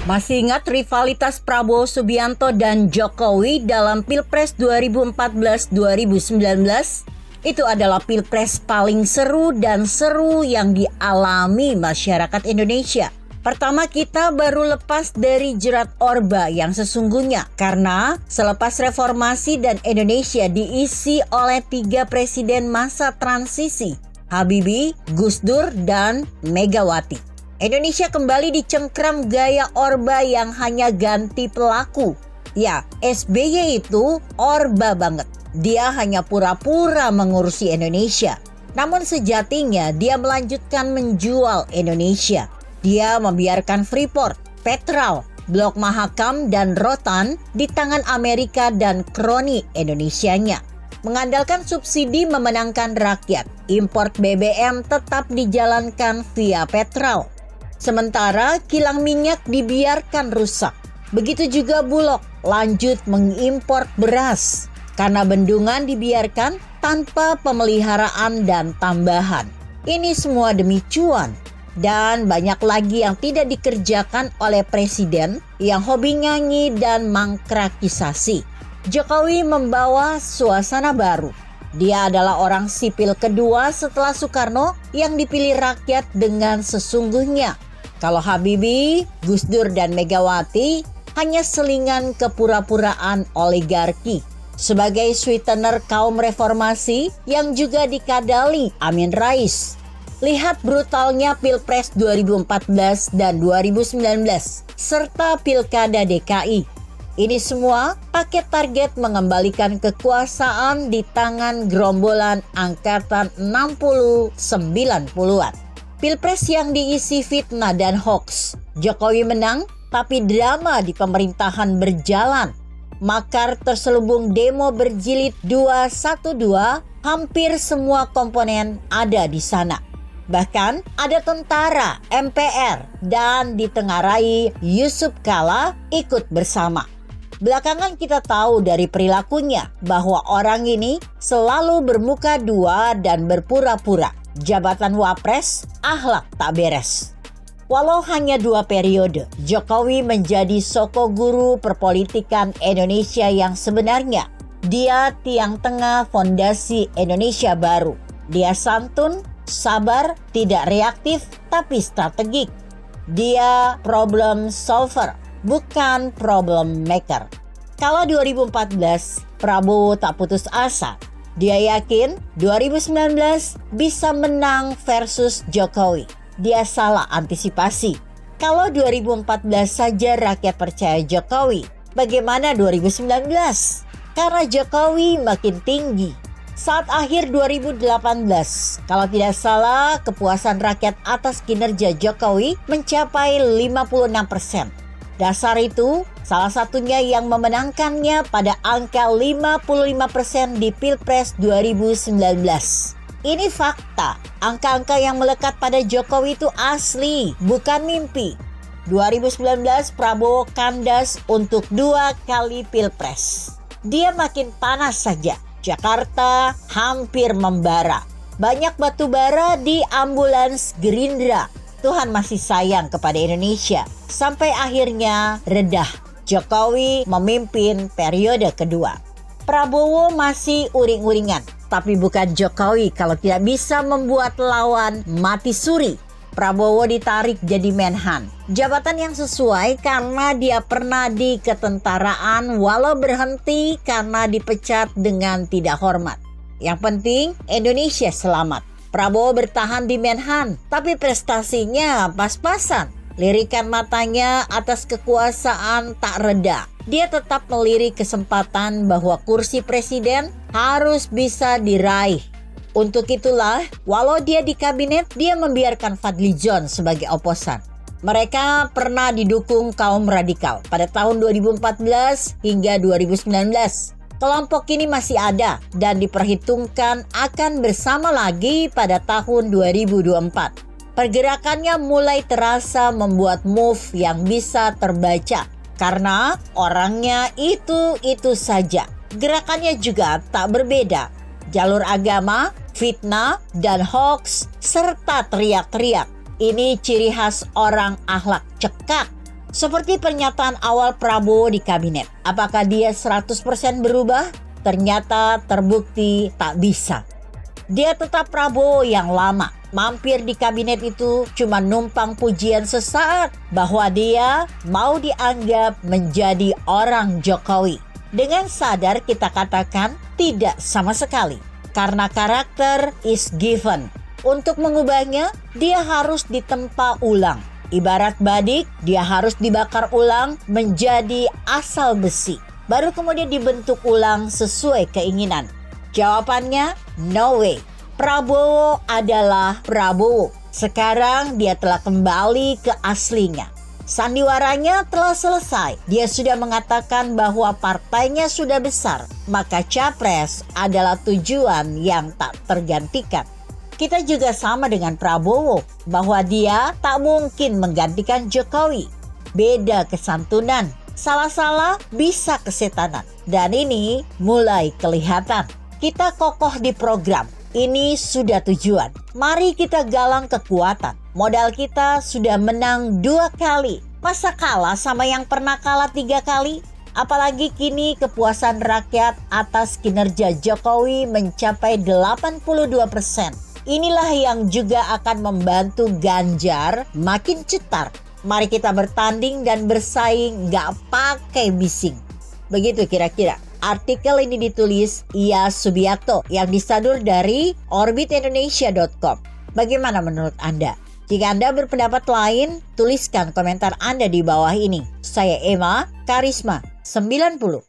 Masih ingat rivalitas Prabowo Subianto dan Jokowi dalam Pilpres 2014-2019? Itu adalah Pilpres paling seru dan seru yang dialami masyarakat Indonesia. Pertama, kita baru lepas dari jerat Orba yang sesungguhnya karena selepas reformasi dan Indonesia diisi oleh 3 presiden masa transisi, Habibie, Gus Dur, dan Megawati. Indonesia kembali dicengkram gaya Orba yang hanya ganti pelaku. Ya, SBY itu Orba banget. Dia hanya pura-pura mengurusi Indonesia. Namun sejatinya dia melanjutkan menjual Indonesia. Dia membiarkan Freeport, Petrol, Blok Mahakam, dan Rotan di tangan Amerika dan kroni Indonesianya. Mengandalkan subsidi memenangkan rakyat, impor BBM tetap dijalankan via Petrol. Sementara kilang minyak dibiarkan rusak. Begitu juga Bulog lanjut mengimpor beras karena bendungan dibiarkan tanpa pemeliharaan dan tambahan. Ini semua demi cuan. Dan banyak lagi yang tidak dikerjakan oleh presiden yang hobi nyanyi dan mangkrakisasi. Jokowi membawa suasana baru. Dia adalah orang sipil kedua setelah Soekarno yang dipilih rakyat dengan sesungguhnya. Kalau Habibie, Gus Dur, dan Megawati hanya selingan kepura-puraan oligarki. Sebagai sweetener kaum reformasi yang juga dikadali Amin Rais. Lihat brutalnya Pilpres 2014 dan 2019 serta Pilkada DKI. Ini semua paket target mengembalikan kekuasaan di tangan gerombolan angkatan 60-90-an. Pilpres yang diisi fitnah dan hoax. Jokowi menang, tapi drama di pemerintahan berjalan. Makar terselubung demo berjilid 212, hampir semua komponen ada di sana. Bahkan ada tentara, MPR, dan ditengarai Yusuf Kala ikut bersama. Belakangan kita tahu dari perilakunya bahwa orang ini selalu bermuka dua dan berpura-pura. Jabatan Wapres, akhlak tak beres. Walau hanya 2 periode, Jokowi menjadi soko guru perpolitikan Indonesia yang sebenarnya. Dia tiang tengah fondasi Indonesia baru. Dia santun, sabar, tidak reaktif, tapi strategik. Dia problem solver, bukan problem maker. Kalau 2014, Prabowo tak putus asa. Dia yakin 2019 bisa menang versus Jokowi. Dia salah antisipasi. Kalau 2014 saja rakyat percaya Jokowi, bagaimana 2019? Karena Jokowi makin tinggi. Saat akhir 2018, kalau tidak salah, kepuasan rakyat atas kinerja Jokowi mencapai 56%. Dasar itu salah satunya yang memenangkannya pada angka 55% di Pilpres 2019. Ini fakta. Angka-angka yang melekat pada Jokowi itu asli, bukan mimpi. 2019 Prabowo kandas untuk 2 kali Pilpres. Dia makin panas saja. Jakarta hampir membara. Banyak batu bara di ambulans Gerindra. Tuhan masih sayang kepada Indonesia. Sampai akhirnya redah. Jokowi memimpin periode kedua. Prabowo masih uring-uringan. Tapi bukan Jokowi kalau tidak bisa membuat lawan mati suri. Prabowo ditarik jadi Menhan. Jabatan yang sesuai karena dia pernah di ketentaraan walau berhenti karena dipecat dengan tidak hormat. Yang penting Indonesia selamat. Prabowo bertahan di Menhan, tapi prestasinya pas-pasan. Lirikan matanya atas kekuasaan tak reda. Dia tetap melirik kesempatan bahwa kursi presiden harus bisa diraih. Untuk itulah, walau dia di kabinet, dia membiarkan Fadlizon sebagai oposan. Mereka pernah didukung kaum radikal pada tahun 2014 hingga 2019. Kelompok ini masih ada dan diperhitungkan akan bersama lagi pada tahun 2024. Pergerakannya mulai terasa membuat move yang bisa terbaca karena orangnya itu saja. Gerakannya juga tak berbeda. Jalur agama, fitnah, dan hoax serta teriak-teriak. Ini ciri khas orang akhlak cekak. Seperti pernyataan awal Prabowo di kabinet, apakah dia 100% berubah? Ternyata terbukti tak bisa. Dia tetap Prabowo yang lama. Mampir di kabinet itu cuma numpang pujian sesaat bahwa dia mau dianggap menjadi orang Jokowi. Dengan sadar kita katakan tidak sama sekali. Karena karakter is given. Untuk mengubahnya, dia harus ditempa ulang. Ibarat badik, dia harus dibakar ulang menjadi asal besi. Baru kemudian dibentuk ulang sesuai keinginan. Jawabannya, no way. Prabowo adalah Prabowo. Sekarang dia telah kembali ke aslinya. Sandiwaranya telah selesai. Dia sudah mengatakan bahwa partainya sudah besar. Maka capres adalah tujuan yang tak tergantikan. Kita juga sama dengan Prabowo, bahwa dia tak mungkin menggantikan Jokowi. Beda kesantunan. Salah-salah bisa kesetanan. Dan ini mulai kelihatan. Kita kokoh di program. Ini sudah tujuan. Mari kita galang kekuatan. Modal kita sudah menang 2 kali. Masa kalah sama yang pernah kalah 3 kali? Apalagi kini kepuasan rakyat atas kinerja Jokowi mencapai 82%. Inilah yang juga akan membantu Ganjar makin cetar. Mari kita bertanding dan bersaing gak pakai bising. Begitu kira-kira. Artikel ini ditulis Iyas Subiakto yang disadur dari orbitindonesia.com. Bagaimana menurut Anda? Jika Anda berpendapat lain, tuliskan komentar Anda di bawah ini. Saya Emma Karisma 90.